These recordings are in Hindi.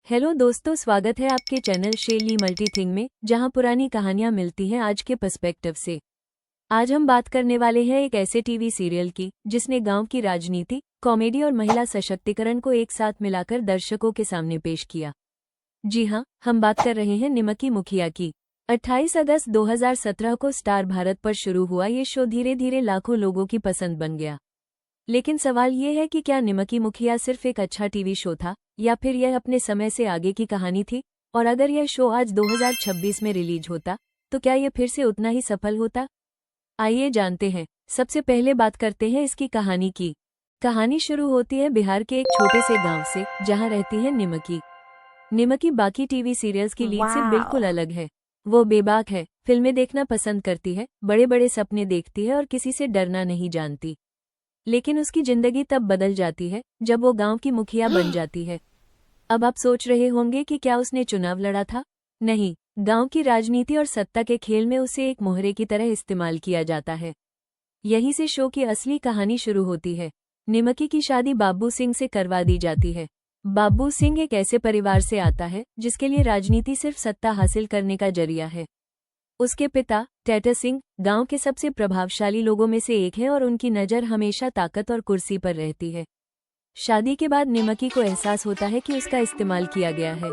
हेलो दोस्तों, स्वागत है आपके चैनल शेली मल्टीथिंग में, जहां पुरानी कहानियां मिलती हैं आज के पर्सपेक्टिव से। आज हम बात करने वाले हैं एक ऐसे टीवी सीरियल की जिसने गांव की राजनीति, कॉमेडी और महिला सशक्तिकरण को एक साथ मिलाकर दर्शकों के सामने पेश किया। जी हां, हम बात कर रहे हैं निमकी मुखिया की। 28 अगस्त 2017 को स्टार भारत पर शुरू हुआ ये शो धीरे धीरे लाखों लोगों की पसंद बन गया। लेकिन सवाल ये है कि क्या निमकी मुखिया सिर्फ एक अच्छा टीवी शो था, या फिर यह अपने समय से आगे की कहानी थी? और अगर यह शो आज 2026 में रिलीज होता, तो क्या यह फिर से उतना ही सफल होता? आइए जानते हैं। सबसे पहले बात करते हैं इसकी कहानी की। कहानी शुरू होती है बिहार के एक छोटे से गांव से, जहां रहती है निमकी। निमकी बाकी टीवी सीरियल्स की लीड से बिल्कुल अलग है। वो बेबाक है, फिल्में देखना पसंद करती है, बड़े बड़े सपने देखती है और किसी से डरना नहीं जानती। लेकिन उसकी जिंदगी तब बदल जाती है जब वो गांव की मुखिया बन जाती है। अब आप सोच रहे होंगे कि क्या उसने चुनाव लड़ा था? नहीं, गांव की राजनीति और सत्ता के खेल में उसे एक मोहरे की तरह इस्तेमाल किया जाता है। यहीं से शो की असली कहानी शुरू होती है। निमकी की शादी बाबू सिंह से करवा दी जाती है। बाबू सिंह एक ऐसे परिवार से आता है जिसके लिए राजनीति सिर्फ सत्ता हासिल करने का जरिया है। उसके पिता टेटर सिंह गांव के सबसे प्रभावशाली लोगों में से एक है और उनकी नज़र हमेशा ताकत और कुर्सी पर रहती है। शादी के बाद निमकी को एहसास होता है कि उसका इस्तेमाल किया गया है,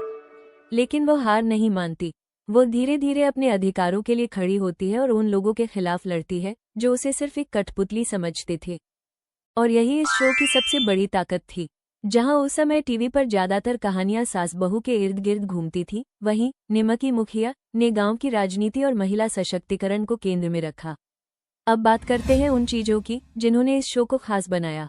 लेकिन वो हार नहीं मानती। वो धीरे धीरे अपने अधिकारों के लिए खड़ी होती है और उन लोगों के खिलाफ लड़ती है जो उसे सिर्फ एक कठपुतली समझते थे। और यही इस शो की सबसे बड़ी ताकत थी। जहां उस समय टीवी पर ज्यादातर कहानियां सास बहू के इर्द गिर्द घूमती थी, वहीं निमकी मुखिया ने गांव की राजनीति और महिला सशक्तिकरण को केंद्र में रखा। अब बात करते हैं उन चीजों की जिन्होंने इस शो को खास बनाया।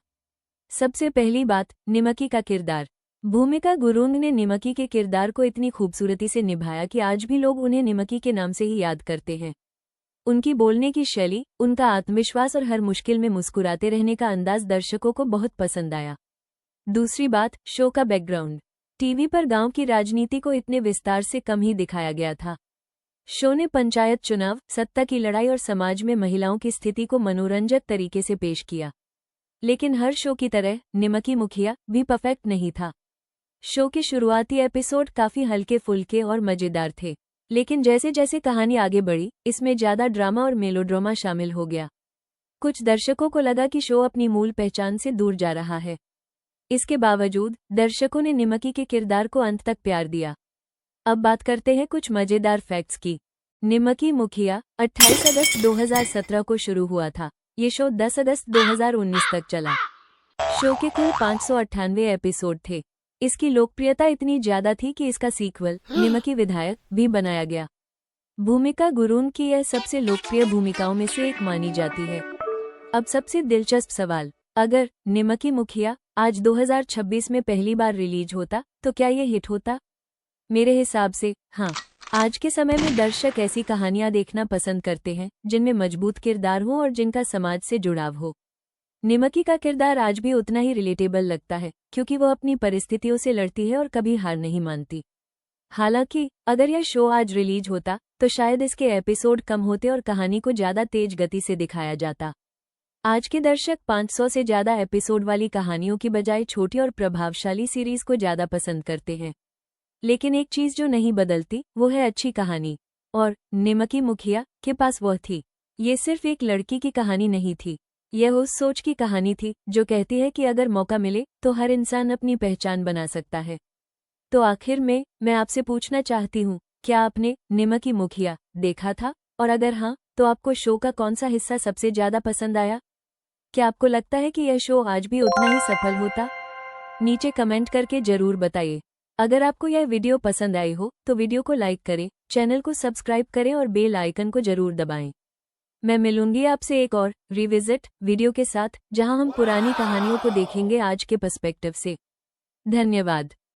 सबसे पहली बात, निमकी का किरदार। भूमिका गुरुंग ने निमकी के किरदार को इतनी खूबसूरती से निभाया कि आज भी लोग उन्हें निमकी के नाम से ही याद करते हैं। उनकी बोलने की शैली, उनका आत्मविश्वास और हर मुश्किल में मुस्कुराते रहने का अंदाज दर्शकों को बहुत पसंद आया। दूसरी बात, शो का बैकग्राउंड। टीवी पर गांव की राजनीति को इतने विस्तार से कम ही दिखाया गया था। शो ने पंचायत चुनाव, सत्ता की लड़ाई और समाज में महिलाओं की स्थिति को मनोरंजक तरीके से पेश किया। लेकिन हर शो की तरह निमकी मुखिया भी परफेक्ट नहीं था। शो के शुरुआती एपिसोड काफी हल्के फुल्के और मजेदार थे, लेकिन जैसे जैसे कहानी आगे बढ़ी, इसमें ज्यादा ड्रामा और मेलोड्रामा शामिल हो गया। कुछ दर्शकों को लगा कि शो अपनी मूल पहचान से दूर जा रहा है। इसके बावजूद दर्शकों ने निमकी के किरदार को अंत तक प्यार दिया। अब बात करते हैं कुछ मजेदार फैक्ट्स की। निमकी मुखिया 28 अगस्त 2017 को शुरू हुआ था। ये शो 10 अगस्त 2019 तक चला। शो के कुल 598 एपिसोड थे। इसकी लोकप्रियता इतनी ज्यादा थी कि इसका सीक्वल निमकी विधायक भी बनाया गया। भूमिका गुरुंग की यह सबसे लोकप्रिय भूमिकाओं में से एक मानी जाती है। अब सबसे दिलचस्प सवाल, अगर निमकी मुखिया आज 2026 में पहली बार रिलीज होता, तो क्या ये हिट होता? मेरे हिसाब से हाँ। आज के समय में दर्शक ऐसी कहानियां देखना पसंद करते हैं जिनमें मजबूत किरदार हो और जिनका समाज से जुड़ाव हो। निमकी का किरदार आज भी उतना ही रिलेटेबल लगता है, क्योंकि वो अपनी परिस्थितियों से लड़ती है और कभी हार नहीं मानती। हालांकि अगर यह शो आज रिलीज होता, तो शायद इसके एपिसोड कम होते और कहानी को ज्यादा तेज गति से दिखाया जाता। आज के दर्शक 500 से ज्यादा एपिसोड वाली कहानियों की बजाय छोटी और प्रभावशाली सीरीज को ज्यादा पसंद करते हैं। लेकिन एक चीज जो नहीं बदलती, वो है अच्छी कहानी। और निमकी मुखिया के पास वह थी। ये सिर्फ एक लड़की की कहानी नहीं थी, यह उस सोच की कहानी थी जो कहती है कि अगर मौका मिले तो हर इंसान अपनी पहचान बना सकता है। तो आखिर में मैं आपसे पूछना चाहती हूँ, क्या आपने निमकी मुखिया देखा था? और अगर हाँ, तो आपको शो का कौन सा हिस्सा सबसे ज्यादा पसंद आया? क्या आपको लगता है कि यह शो आज भी उतना ही सफल होता? नीचे कमेंट करके जरूर बताइए। अगर आपको यह वीडियो पसंद आई हो तो वीडियो को लाइक करें, चैनल को सब्सक्राइब करें और बेल आइकन को जरूर दबाएं। मैं मिलूंगी आपसे एक और रिविजिट वीडियो के साथ, जहां हम पुरानी कहानियों को देखेंगे आज के पर्सपेक्टिव से। धन्यवाद।